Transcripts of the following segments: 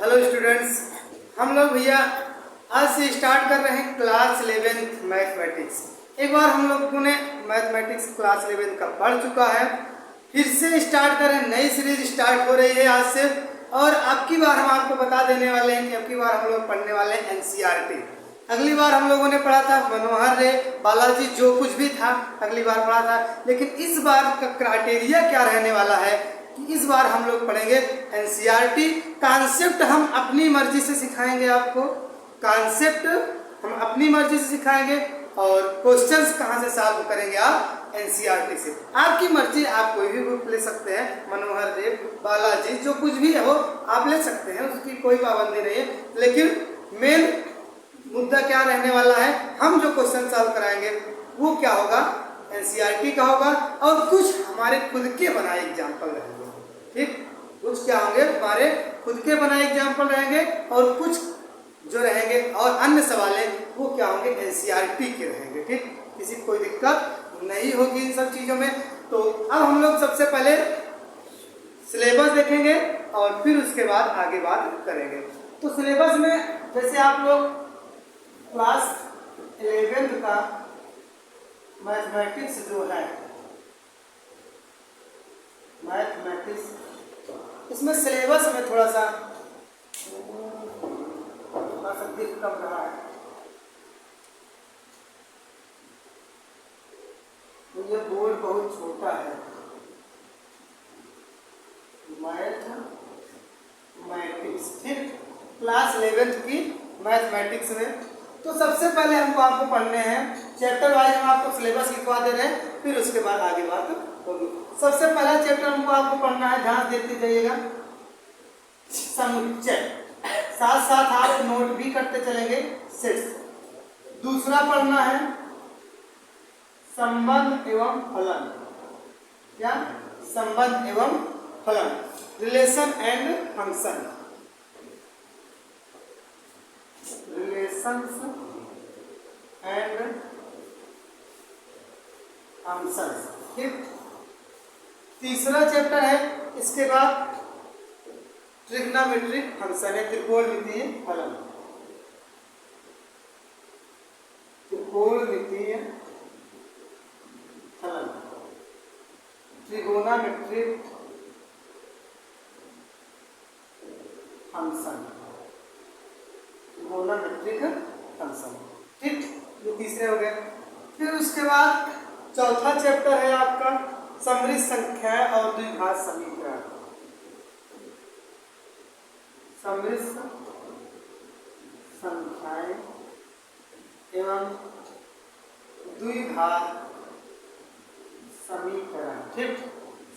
Hello students, हम लोग भैया आज से स्टार्ट कर रहे हैं क्लास 11th मैथमेटिक्स। एक बार हम लोगों ने मैथमेटिक्स क्लास 11 का पढ़ चुका है, फिर से स्टार्ट कर रहे हैं। नई सीरीज स्टार्ट हो रही है आज से, और अब की बार हम आपको बता देने वाले हैं कि अब की बार हम लोग पढ़ने वाले हैं एनसीईआरटी। अगली बार हम लोगों ने पढ़ा था मनोहर रे, बालाजी, जो कुछ भी था अगली बार पढ़ा था, लेकिन इस बार का क्राइटेरिया क्या रहने वाला है कि इस बार हम लोग पढ़ेंगे एनसीईआरटी। कॉन्सेप्ट हम अपनी मर्जी से सिखाएंगे आपको, कॉन्सेप्ट हम अपनी मर्जी से सिखाएंगे, और क्वेश्चंस कहाँ से सॉल्व करेंगे आप एनसीईआरटी से। आपकी मर्जी, आप कोई भी बुक ले सकते हैं, मनोहर रे, बालाजी, जो कुछ भी हो आप ले सकते हैं, उसकी कोई पाबंदी नहीं है। लेकिन मेन मुद्दा क्या रहने वाला है, हम जो क्वेश्चन सॉल्व कराएंगे वो क्या होगा, एनसीईआरटी का होगा, और कुछ हमारे खुद के बनाए एग्जाम्पल रहेंगे। ठीक, कुछ क्या होंगे, हमारे खुद के बनाए एग्जाम्पल रहेंगे, और कुछ जो रहेंगे और अन्य सवालें वो क्या होंगे, एनसीईआरटी के रहेंगे। ठीक, किसी कोई दिक्कत नहीं होगी इन सब चीज़ों में। तो अब हम लोग सबसे पहले सिलेबस देखेंगे और फिर उसके बाद आगे बात करेंगे। तो सिलेबस में जैसे आप लोग क्लास 11th का मैथमेटिक्स जो है, मैथमेटिक्स, इसमें सिलेबस में थोड़ा सा दिख कम रहा है। तो ये बोर्ड बहुत छोटा है। मैथमेटिक्स, ठीक, क्लास 11th की मैथमेटिक्स में। तो सबसे पहले हमको आपको पढ़ने हैं चैप्टर वाइज, हम आपको सिलेबस लिखवा दे रहे हैं, फिर उसके बाद आगे बात होगी। सबसे पहला चैप्टर हमको आपको पढ़ना है, ध्यान देते जाइएगा, समुच्चय। साथ साथ आप नोट भी करते चलेंगे, सेट्स। दूसरा पढ़ना है संबंध एवं फलन, क्या, संबंध एवं फलन, relation and function, relations and functions. ठीक, तीसरा चैप्टर है इसके बाद ट्रिग्नोमेट्रिक फंक्शन है, त्रिकोणमितीय फलन, त्रिकोणमितीय फलन, ट्रिगोनोमेट्रिक फंक्शन, ट्रिगोनोमेट्रिक फंक्शन। ठीक, ये तीसरे हो गए। फिर उसके बाद चौथा चैप्टर है आपका समृद्ध संख्या और द्विघात समीकरण, समृद्ध संख्याएं एवं द्विघात समीकरण। ठीक,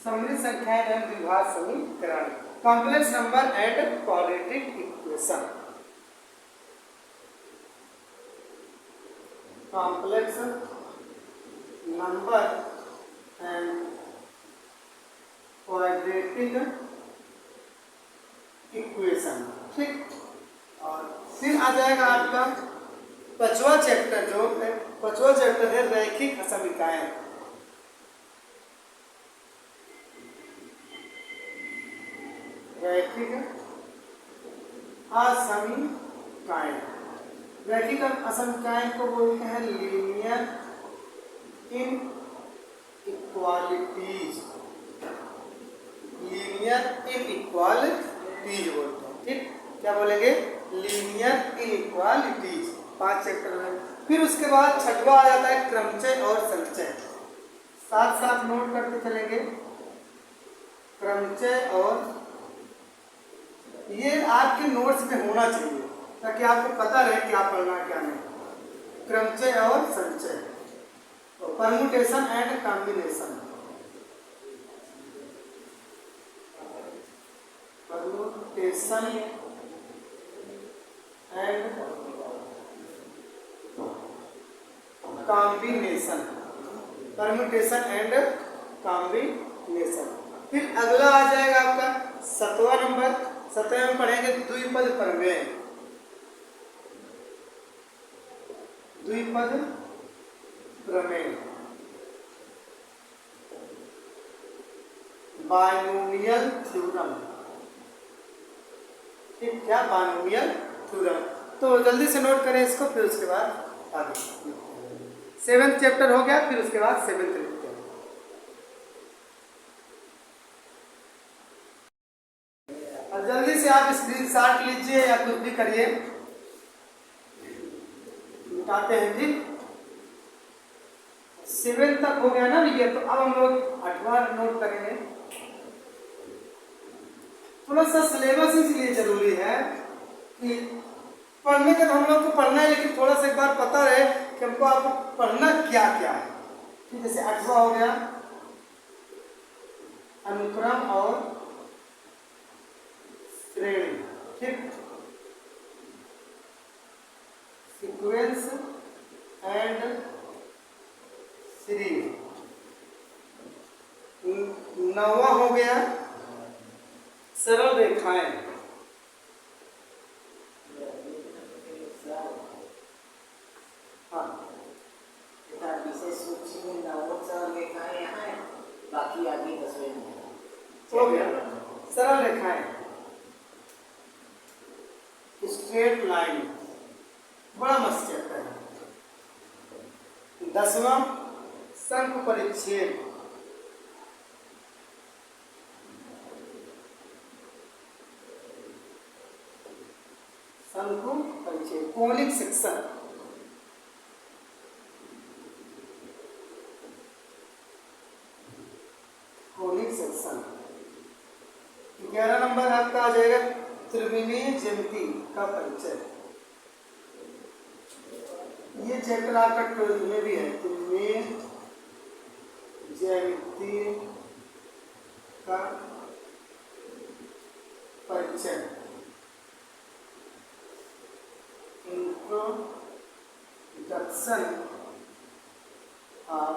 समृद्ध संख्याएं एवं द्विघात समीकरण, complex number and quadratic equation, complex number and quadratic equation. ठीक, और फिर आ जाएगा आपका पांचवा चैप्टर, जो है पांचवा चैप्टर है रैखिक असमीकरण, रैखिक असमीकरण। रैखिक असमीकरण को बोलते हैं लीनियर इनइक्वालिटीज, लीनियर इनइक्वालिटीज बोलते हैं। ठीक, क्या बोलेंगे, लीनियर इनइक्वालिटीज। 5 चैप्टर में। फिर उसके बाद छठवा आ जाता है क्रमचय और संचय, साथ साथ नोट करते चलेंगे, क्रमचय, और ये आपके नोट्स में होना चाहिए ताकि आपको पता रहे क्या पढ़ना क्या नहीं। क्रमचय और संचय, तो permutation and combination, permutation and combination, permutation and combination. फिर अगला आ जाएगा आपका 7वां नंबर, 7वें में पढ़ेंगे द्विपद प्रमेय, द्विपद प्रमेय, बायनोमियल थ्योरम, ठीक, क्या बाइनोमियल थ्योरम। तो जल्दी से नोट करें इसको, फिर उसके बाद आगे 7th चैप्टर हो गया, फिर उसके बाद 7th लिखते हैं। और जल्दी से आप स्क्रीनशॉट लीजिए या कुछ भी करिए, मिटाते हैं। ठीक, 7 तक हो गया ना भैया, तो अब हम लोग 8वां नोट करेंगे। थोड़ा सा सिलेबस इसलिए जरूरी है कि पढ़ने का हम लोग को पढ़ना है, लेकिन थोड़ा सा एक बार पता रहे कि हमको आपको पढ़ना क्या क्या है। ठीक, जैसे 8वां हो गया अनुक्रम और श्रेणी। ठीक, सीक्वेंस एंड सीरीज। 9वां हो गया सरल रेखाएं। हाँ, विशेष सूची में सरल रेखाएं यहाँ है, बाकी आगे 10वें में हो गया सरल रेखाएं, स्ट्रेट लाइन, बड़ा मस्त चैप्टर है। 10वां शंकु परिच्छेद। शंकु परिच्छेद, conic section. Conic section. 11 number आपका आ जाएगा त्रिविमीय ज्यामिति का परिचय। ये चैप्टर आपका 12th में भी है, त्रिविमीय ज्यामिति का परिचय, इंट्रोडक्शन ऑफ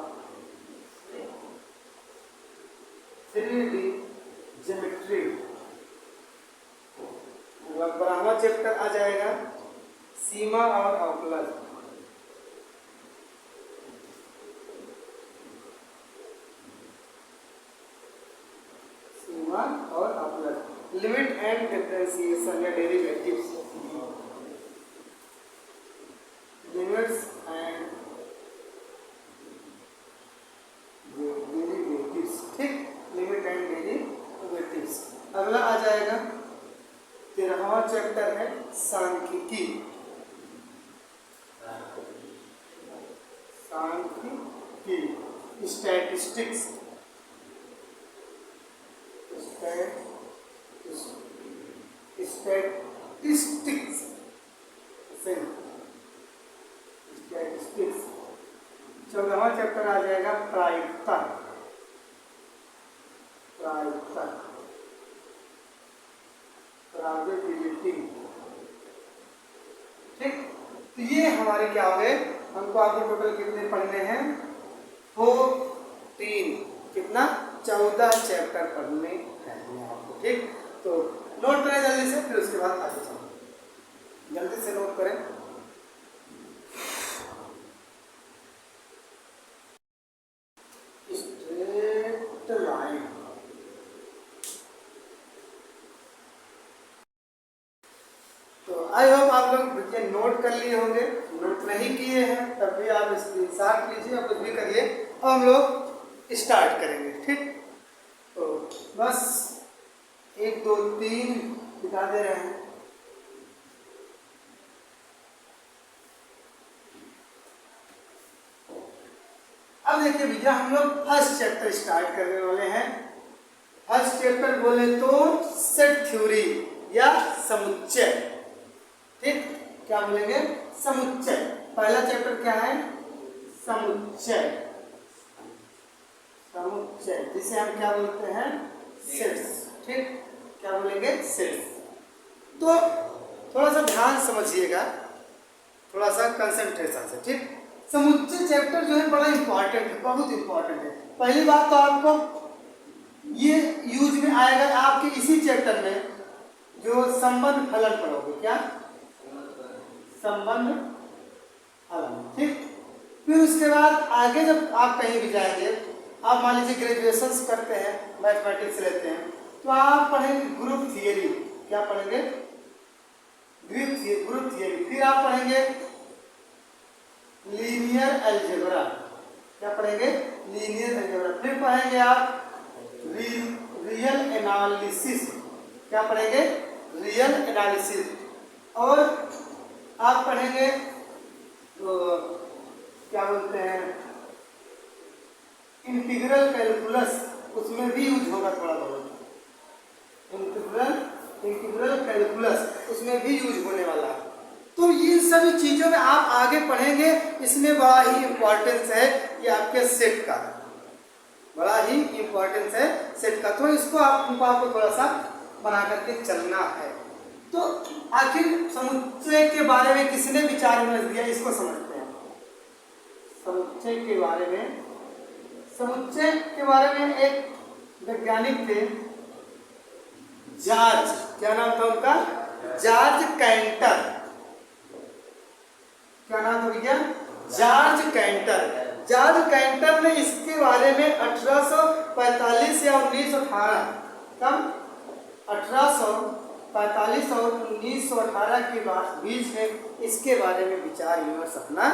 3D ज्योमेट्री। 12वां चैप्टर आ जाएगा सीमा और अवकलन। सीमा और अवकलन, लिमिट एंड डिफरेंशिएशन या डेरिवेटिव्स। Limits and derivatives. ठीक, लिमिट एंड डेरिवेटिव्स। अगला आ जाएगा 13वां चैप्टर है सांख्यिकी। सांख्यिकी, स्टैटिस्टिक्स। Statistics statistics. 14वां चैप्टर आ जाएगा प्रायिकता। प्रायिकता, प्रोबेबिलिटी। ठीक, तो ये हमारे क्या हो गए, हमको आपको टोटल कितने पढ़ने हैं, 3 कितना 14 चैप्टर पढ़ने हैं आपको। ठीक, तो नोट करें जल्दी से, फिर उसके बाद आगे चलें। जल्दी से नोट करें। स्ट्रेट लाइन, तो आई होप आप लोग ये नोट कर लिए होंगे। नोट नहीं किए हैं तब भी आप स्क्रीनशॉट लीजिए या कुछ भी करिए, और हम लोग स्टार्ट करेंगे। ठीक, तो बस 1 2 3 दिखा दे रहे हैं। अब देखिए भैया, हम लोग फर्स्ट चैप्टर स्टार्ट करने वाले हैं। फर्स्ट चैप्टर बोले तो सेट थ्योरी या समुच्चय। ठीक, क्या बोलेंगे, समुच्चय। पहला चैप्टर क्या है, समुच्चय। समुच्चय जिसे हम क्या बोलते हैं, सेट्स। ठीक, क्या बोलेंगे, सेट्स। तो थोड़ा सा ध्यान समझिएगा, थोड़ा सा कंसंट्रेशन से। ठीक, समुच्चय चैप्टर जो है बड़ा इंपॉर्टेंट है, बहुत इंपॉर्टेंट है। पहली बात तो आपको ये यूज में आएगा आपके इसी चैप्टर में, जो संबंध फलन पढ़ोगे। क्या, संबंध फलन। ठीक, फिर उसके बाद आगे जब आप कहीं भी जाएंगे, आप मान लीजिए ग्रेजुएशन करते हैं, मैथमेटिक्स लेते हैं, तो आप पढ़ेंगे ग्रुप थियरी। क्या पढ़ेंगे, ग्रुप थियरी। फिर आप पढ़ेंगे लीनियर अलजेब्रा। क्या पढ़ेंगे? Linear algebra. फिर पढ़ेंगे आप रियल एनालिसिस। क्या पढ़ेंगे? Real analysis. और आप पढ़ेंगे तो क्या बोलते हैं इंटीग्रल कैलकुलस, उसमें भी यूज होगा थोड़ा बहुत। इंटीग्रल कैलकुलस उसमें भी यूज होने वाला है। तो इन सभी चीज़ों में आप आगे पढ़ेंगे, इसमें बड़ा ही इम्पोर्टेंस है ये आपके सेट का, बड़ा ही इम्पोर्टेंस है सेट का। तो इसको आपको थोड़ा सा बना करके चलना है। तो आखिर समुच्चय के बारे में किसने विचार विमर्श दिया, इसको समझते हैं। समुच्चय के बारे में एक वैज्ञानिक थे, जॉर्ज, क्या नाम था उनका? George canter. क्या नाम था भैया? George canter. जॉर्ज कैंटर ने इसके बारे में 1845 या 1918, कब 1845 और 1918 के बीच में इसके बारे में विचार विमर्श अपना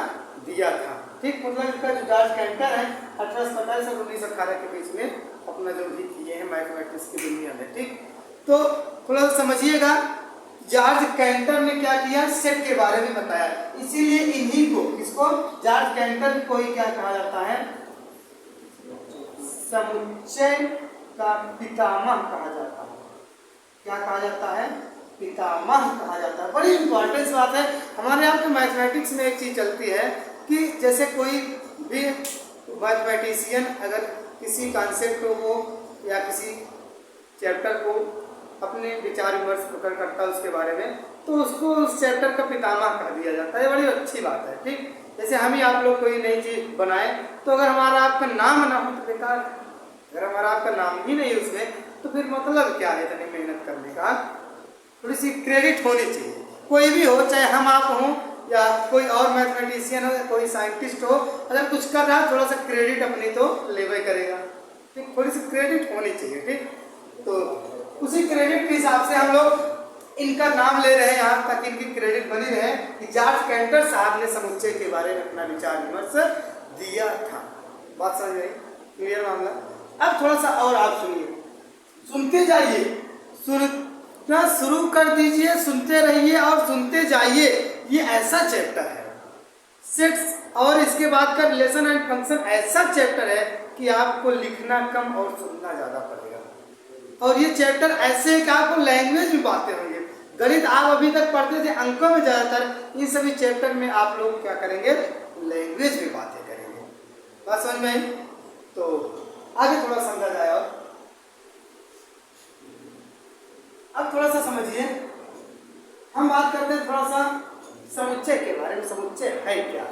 दिया था। ठीक, मतलब इसका जो जॉर्ज कैंटर है 1845 और 1918 के बीच में अपना जो भी किए हैं मैथमेटिक्स की दुनिया में। ठीक, तो थोड़ा सा समझिएगा, जॉर्ज कैंटर ने क्या किया, सेट के बारे में बताया। इसीलिए इन्हीं को, इसको जॉर्ज कैंटर को ही क्या कहा जाता है? समुच्चय का पितामह कहा जाता है। क्या कहा जाता है? पितामह कहा जाता है। बड़ी इंपॉर्टेंस बात है। हमारे यहाँ के मैथमेटिक्स में एक चीज़ चलती है कि जैसे कोई भी मैथमेटिशियन अगर किसी कॉन्सेप्ट को या किसी चैप्टर को अपने विचार विमर्श करता है उसके बारे में, तो उसको उस चैप्टर का पितामह कह दिया जाता है। बड़ी अच्छी बात है। ठीक, जैसे हम ही आप लोग कोई नई चीज़ बनाए तो अगर हमारा आपका नाम ना हो तो बेकार, अगर हमारा आपका नाम ही नहीं उसमें तो फिर मतलब क्या है इतनी मेहनत करने का? थोड़ी सी क्रेडिट होनी चाहिए। कोई भी हो, चाहे हम आप हों या कोई और मैथमेटिशियन हो, कोई साइंटिस्ट हो, अगर कुछ कर रहा है थोड़ा सा क्रेडिट अपनी तो लेवे करेगा। ठीक, थोड़ी सी क्रेडिट होनी चाहिए। ठीक, तो उसी क्रेडिट के हिसाब से हम लोग इनका नाम ले रहे हैं यहाँ, ताकि इनकी क्रेडिट बनी रहे कि जॉर्ज कैंटर साहब ने समुच्चय के बारे में अपना विचार विमर्श दिया था। बात समझ गई? क्लियर मामला? अब थोड़ा सा और आप सुनिए, सुनते जाइए, सुनना शुरू कर दीजिए, सुनते रहिए और सुनते जाइए। ये ऐसा चैप्टर है सेट्स और इसके बाद का रिलेशन एंड फंक्शन ऐसा चैप्टर है कि आपको लिखना कम और सुनना ज़्यादा पड़ेगा। और ये चैप्टर ऐसे है कि आपको लैंग्वेज में बातें होंगे। गणित आप अभी तक पढ़ते थे अंकों में, ज़्यादातर इन सभी चैप्टर में आप लोग क्या करेंगे? लैंग्वेज में बातें करेंगे। बात समझ में आई? तो आगे थोड़ा समझा जाए। और अब थोड़ा सा समझिए, हम बात करते हैं थोड़ा सा समुच्चय के बारे में। समुच्चय है क्या?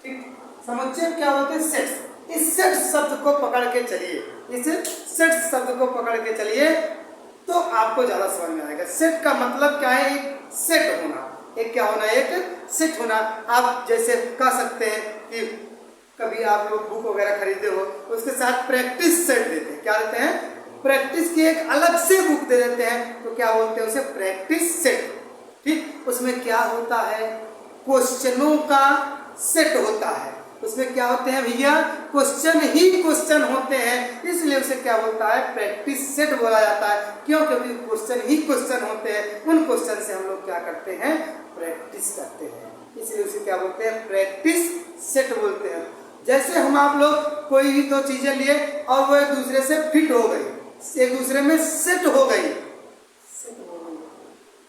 ठीक, समुच्चय क्या होते हैं? सेट्स। इस सेट शब्द को पकड़ के चलिए, इस सेट शब्द को पकड़ के चलिए तो आपको ज्यादा समझ में आएगा। सेट का मतलब क्या है? एक सेट होना, एक क्या होना? एक सेट होना। आप जैसे कह सकते हैं कि कभी आप लोग बुक वगैरह खरीदे हो, उसके साथ प्रैक्टिस सेट देते हैं। क्या देते हैं? प्रैक्टिस की एक अलग से बुक दे देते हैं, तो क्या बोलते हैं उसे? Practice set. ठीक, उसमें क्या होता है? क्वेश्चनों का सेट होता है। उसमें क्या होते हैं भैया? क्वेश्चन ही क्वेश्चन होते हैं, इसलिए उसे क्या बोलता है? प्रैक्टिस सेट बोला जाता है। क्यों? क्योंकि क्वेश्चन ही क्वेश्चन होते हैं, उन क्वेश्चन से हम लोग क्या करते हैं? प्रैक्टिस करते हैं, इसलिए उसे क्या बोलते हैं? प्रैक्टिस सेट बोलते हैं। जैसे हम आप लोग कोई भी दो चीजें लिए और वो एक दूसरे से फिट हो गई, एक दूसरे में सेट हो गई,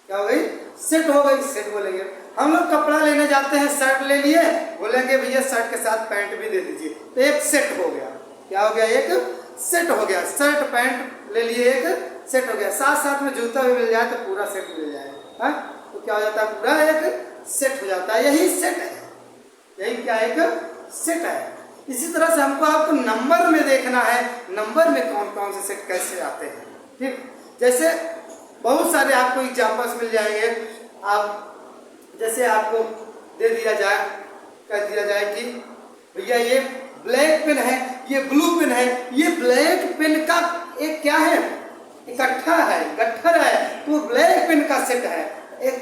क्या हो गई? सेट हो गई, सेट बोलेंगे। हम लोग कपड़ा लेने जाते हैं, शर्ट ले लिए, बोलेंगे भैया शर्ट के साथ पैंट भी दे दीजिए, तो एक सेट हो गया। क्या हो गया? एक सेट हो गया। शर्ट पैंट ले लिए, एक सेट हो गया। साथ साथ में जूता भी मिल जाए तो पूरा सेट मिल जाए, हाँ, तो क्या हो जाता है? पूरा एक सेट हो जाता है। यही सेट है, यही क्या? एक सेट है। इसी तरह से हमको आपको नंबर में देखना है, नंबर में कौन कौन से सेट कैसे आते हैं। ठीक, जैसे बहुत सारे आपको एग्जाम्पल्स मिल जाएंगे। आप जैसे आपको दे दिया जाए, कह दिया जाए कि भैया ये ब्लैक पेन है, ये ब्लू पेन है, ये ब्लैक पेन का एक क्या है? इकट्ठा है, गट्ठर है, तो ब्लैक पेन का सेट है। एक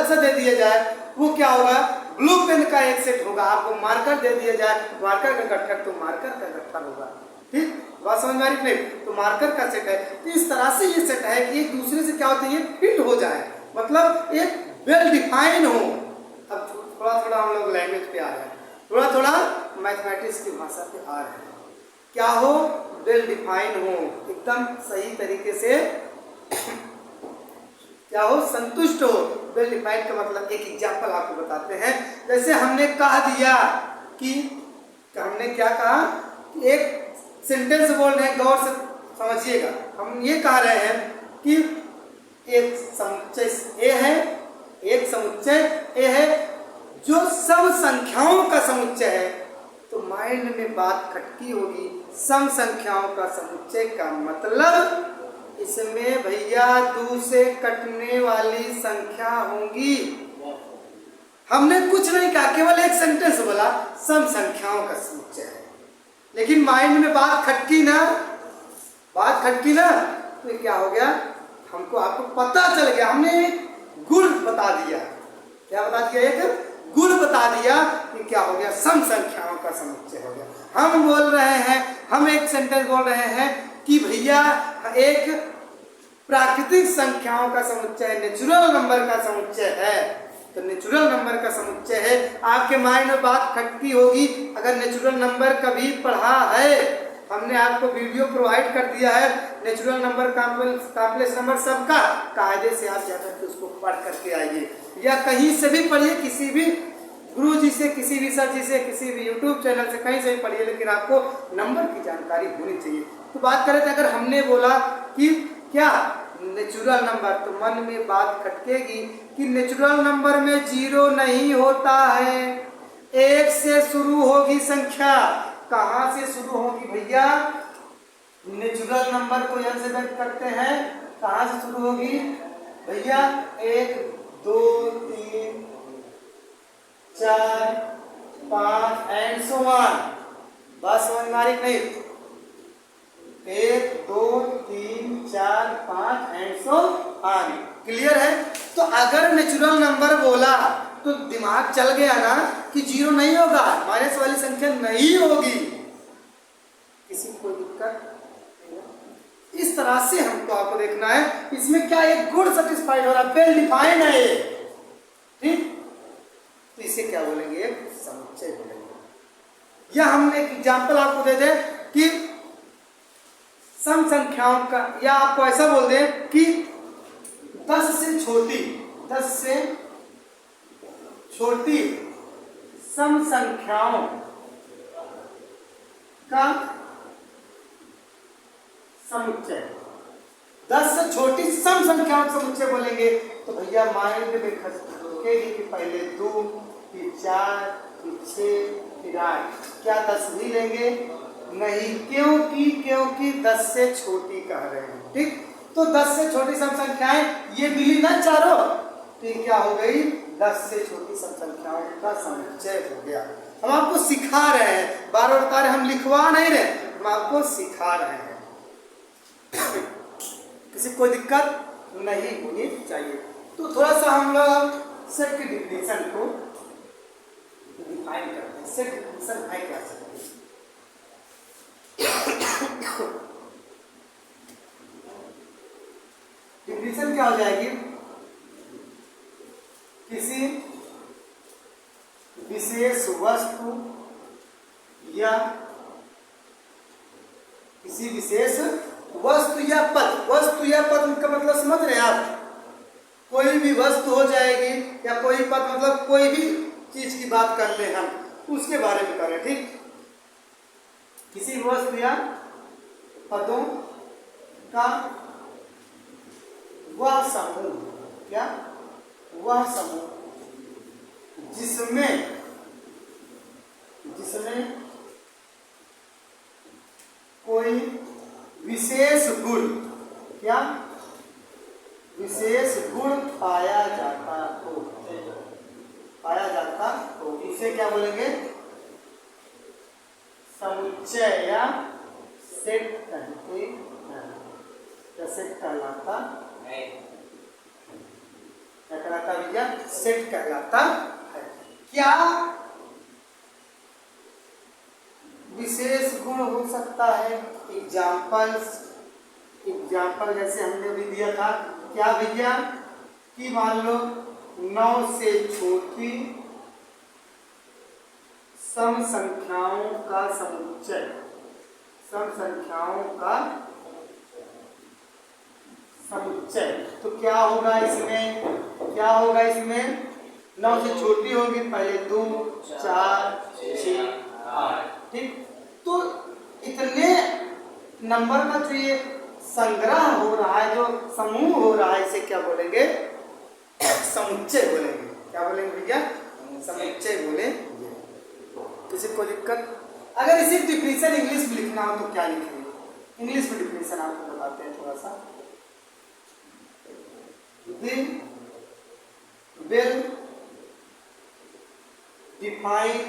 अलग से दे दिया जाए वो क्या होगा, ब्लू पेन का एक सेट होगा। आपको मार्कर दे दिया जाए, मार्कर का गट्ठर तो मार्कर का गट्ठर होगा। ठीक, बात समझ में आ रही नहीं? तो मार्कर का सेट है। तो इस तरह से ये सेट है कि एक दूसरे से क्या होता है, ये फिट हो जाए, मतलब एक वेल डिफाइन हो। अब थोड़ा थोड़ा हम लोग लैंग्वेज पे आ रहे हैं, थोड़ा थोड़ा मैथमेटिक्स की भाषा पे आ रहे हैं। क्या हो, वेल डिफाइन हो, एकदम सही तरीके से क्या हो, संतुष्ट हो। वेल डिफाइंड का मतलब एक एग्जांपल आपको बताते हैं। जैसे हमने कह दिया कि हमने क्या कहा, एक सेंटेंस बोल रहे हैं, गौर से समझिएगा। हम ये कह रहे हैं कि एक समुच्चय ए है, एक समुच्चय ए है जो सब संख्याओं का समुच्चय है। तो माइंड में बात खटकी होगी, सम संख्याओं का समुच्चय का मतलब इसमें भैया 2 से कटने वाली संख्या होंगी। हमने कुछ नहीं कहा, केवल एक सेंटेंस बोला सम संख्याओं का समुच्चय है, लेकिन माइंड में बात खटकी ना, तो ये क्या हो गया, हमको आपको पता चल गया, हमने एक गुण बता दिया। क्या बता दिया, एक गुण बता दिया कि क्या हो गया, सम संख्याओं का समुच्चय हो गया। हम बोल रहे हैं, हम एक सेंटेंस बोल रहे हैं कि भैया एक प्राकृतिक संख्याओं का समुच्चय है, नेचुरल नंबर का समुच्चय है। तो नेचुरल नंबर का समुच्चय है, आपके माइंड में बात खटकी होगी। अगर नेचुरल नंबर कभी पढ़ा है, हमने आपको वीडियो प्रोवाइड कर दिया है, नेचुरल नंबर कॉम्प्लेक्स नंबर सबका, कायदे से आप जाकर के उसको पढ़ करके आइए, या कहीं से भी पढ़िए, किसी भी गुरु जी से, किसी भी सर जी से, किसी भी यूट्यूब चैनल से, कहीं से भी पढ़िए, लेकिन आपको नंबर की जानकारी होनी चाहिए। तो बात करें थे, अगर हमने बोला कि क्या नेचुरल नंबर, तो मन में बात खटकेगी कि नेचुरल नंबर में 0 नहीं होता है, 1 से शुरू होगी संख्या। कहाँ से शुरू होगी भैया, नेचुरल नंबर को यहाँ से व्यक्त करते हैं, कहाँ से शुरू होगी भैया, 1 2 3 4 5 एंड सो ऑन। बात समझ में आ रही नहीं? 1 2 3 4 5 एंड सो ऑन, क्लियर है? तो अगर नेचुरल नंबर बोला तो दिमाग चल गया ना कि 0 नहीं होगा, माइनस वाली संख्या नहीं होगी। किसी को दिक्कत? इस तरह से हमको आपको देखना है, इसमें क्या एक गुड सेटिस्फाइड हो रहा है, वेल डिफाइंड है ये। ठीक, तो इसे क्या बोलेंगे, एक समुच्चय बोलेंगे। या हम एक एग्जांपल आपको दे दें कि सम संख्याओं का, या आपको ऐसा बोल दें कि 10 से छोटी सम संख्याओं का समुच्चय, 10 से छोटी सम संख्याओं का समुच्चय बोलेंगे। तो भैया माइंड में खटकेगी कि पहले 2 फिर 4 फिर 6 फिर 8, क्या 10 भी लेंगे? नहीं, क्योंकि 10 से छोटी कह रहे हैं। ठीक, तो 10 से छोटी सम संख्याएं ये मिली ना चारों, तो ये क्या हो गई, 10 से छोटी सम संख्याओं का समुच्चय हो गया। हम आपको सिखा रहे हैं, बार बार बता रहे, हम लिखवा नहीं रहे, हम आपको सिखा रहे हैं। किसी कोई दिक्कत नहीं होनी चाहिए। तो थोड़ा सा हम लोग सेट की डिफिनेशन को डिफाइन करते हैं। सेट डिफिनेशन है क्या? डिफिनेशन क्या हो जाएगी, किसी विशेष वस्तु या किसी विशेष वस्तु या पद, वस्तु या पद का मतलब समझ रहे हैं आप, कोई भी वस्तु हो जाएगी या कोई पद, मतलब कोई भी चीज की बात कर ले हम, उसके बारे में करें। ठीक, किसी वस्तु या पदों का वह समूह, क्या वह समूह जिसमें कोई विशेष गुण, क्या विशेष गुण पाया जाता हो, इसे क्या बोलेंगे, समुच्चय या सेट कहते हैं। सेट कहलाता है, क्या कहलाता भैया, सेट कहलाता है। क्या विशेष गुण हो सकता है? एग्जाम्पल जैसे हमने भी दिया था, क्या भैया कि मान लो 9 से छोटी सम संख्याओं का समुच्चय, तो क्या होगा इसमें 9 से छोटी होगी, पहले 2 4 6 8, ठीक। तो इतने नंबर का जो ये संग्रह हो रहा है, जो समूह हो रहा है, इसे क्या बोलेंगे? समुच्चय बोलेंगे। क्या बोलेंगे भैया? समुच्चय बोलेंगे। किसी को दिक्कत? अगर इसी डिफिनीशन इंग्लिश में लिखना हो तो क्या लिखेंगे? इंग्लिश में डिफिनीशन आपको बताते हैं थोड़ा सा। will define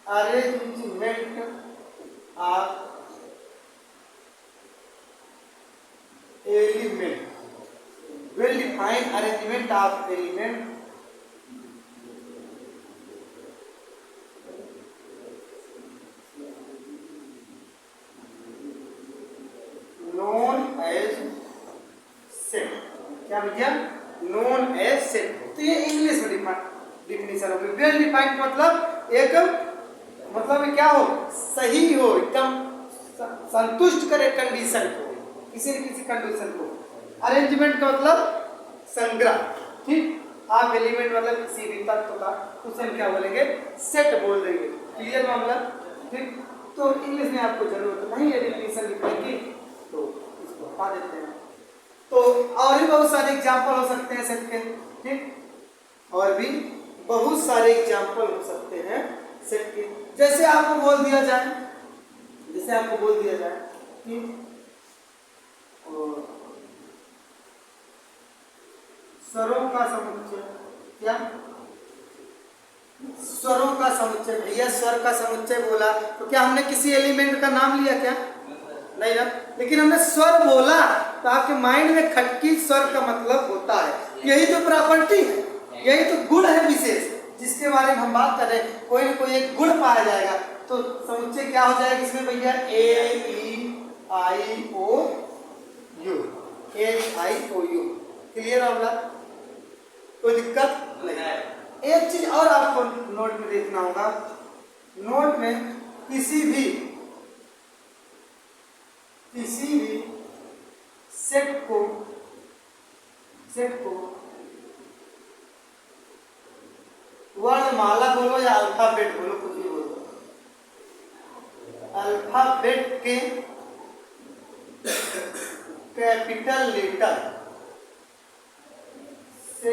arrangement of element, will define arrangement of element known as set। क्या भैया? known as set। तो ये इंग्लिश में डिफिनीशन हो गई। वेल डिफाइंड मतलब क्या हो? सही हो, एकदम संतुष्ट करे कंडीशन को, किसी न किसी कंडीशन को। अरेंजमेंट का मतलब संग्रह, ठीक। आप एलिमेंट मतलब किसी भी तत्व का, उसे हम क्या बोलेंगे? सेट बोल देंगे। क्लियर मामला, ठीक। तो इंग्लिश में आपको जरूरत नहीं है डिफिनीशन लिखने की, तो इसको हटा देते हैं। तो और भी बहुत सारे एग्जाम्पल हो सकते हैं सेट के, ठीक। और भी बहुत सारे एग्जाम्पल हो सकते हैं सेट के। जैसे आपको बोल दिया जाए कि स्वरों का समुच्चय, क्या? स्वरों का समुच्चय। भैया स्वर का समुच्चय बोला तो क्या हमने किसी एलिमेंट का नाम लिया? क्या नहीं ना, लेकिन हमने स्वर बोला तो आपके माइंड में खटकी स्वर का मतलब होता है। यही तो प्रॉपर्टी है, यही तो गुण है विशेष जिसके बारे में हम बात कर रहे हैं। कोई ना कोई एक गुण पाया जाएगा तो समुच्चय क्या हो जाएगा इसमें भैया? A-E-I-O-U। क्लियर होगा? कोई दिक्कत नहीं। एक चीज और आपको नोट में देखना होगा, नोट में किसी भी सेट को वर्णमाला बोलो या अल्फाबेट बोलो, कुछ भी बोलो, अल्फाबेट के कैपिटल लेटर से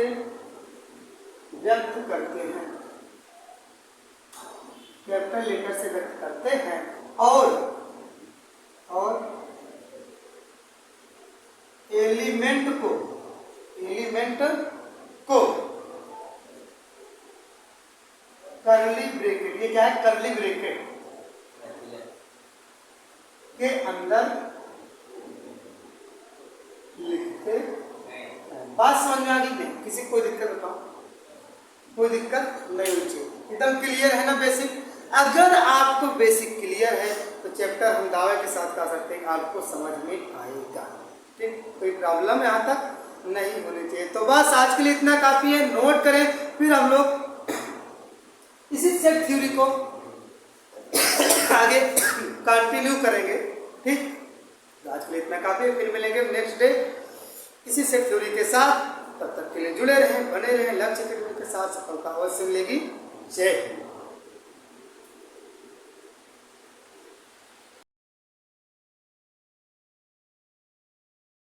व्यक्त करते हैं, कैपिटल लेटर से व्यक्त करते हैं और एलिमेंट को कर्ली ब्रैकेट, ये क्या है? कर्ली ब्रैकेट के अंदर लिखते हैं। बात समझ में आ गई? नहीं किसी कोई दिक्कत बताओ? कोई दिक्कत नहीं होनी चाहिए, एकदम क्लियर है ना बेसिक? अगर आपको बेसिक क्लियर है तो चैप्टर हम दावे के साथ कह सकते हैं आपको समझ में आएगा, ठीक। कोई प्रॉब्लम यहाँ तक नहीं होनी चाहिए। तो बस आज के लिए इतना काफी है, नोट करें, फिर हम लोग इसी सेट थ्योरी को आगे कंटिन्यू करेंगे, ठीक। आज के लिए इतना काफी है, फिर मिलेंगे नेक्स्ट डे इसी सेट थ्योरी के साथ। तब तक के लिए जुड़े रहें, बने रहें, लक्ष्य के साथ सफलता अवश्य मिलेगी। जय हिंद।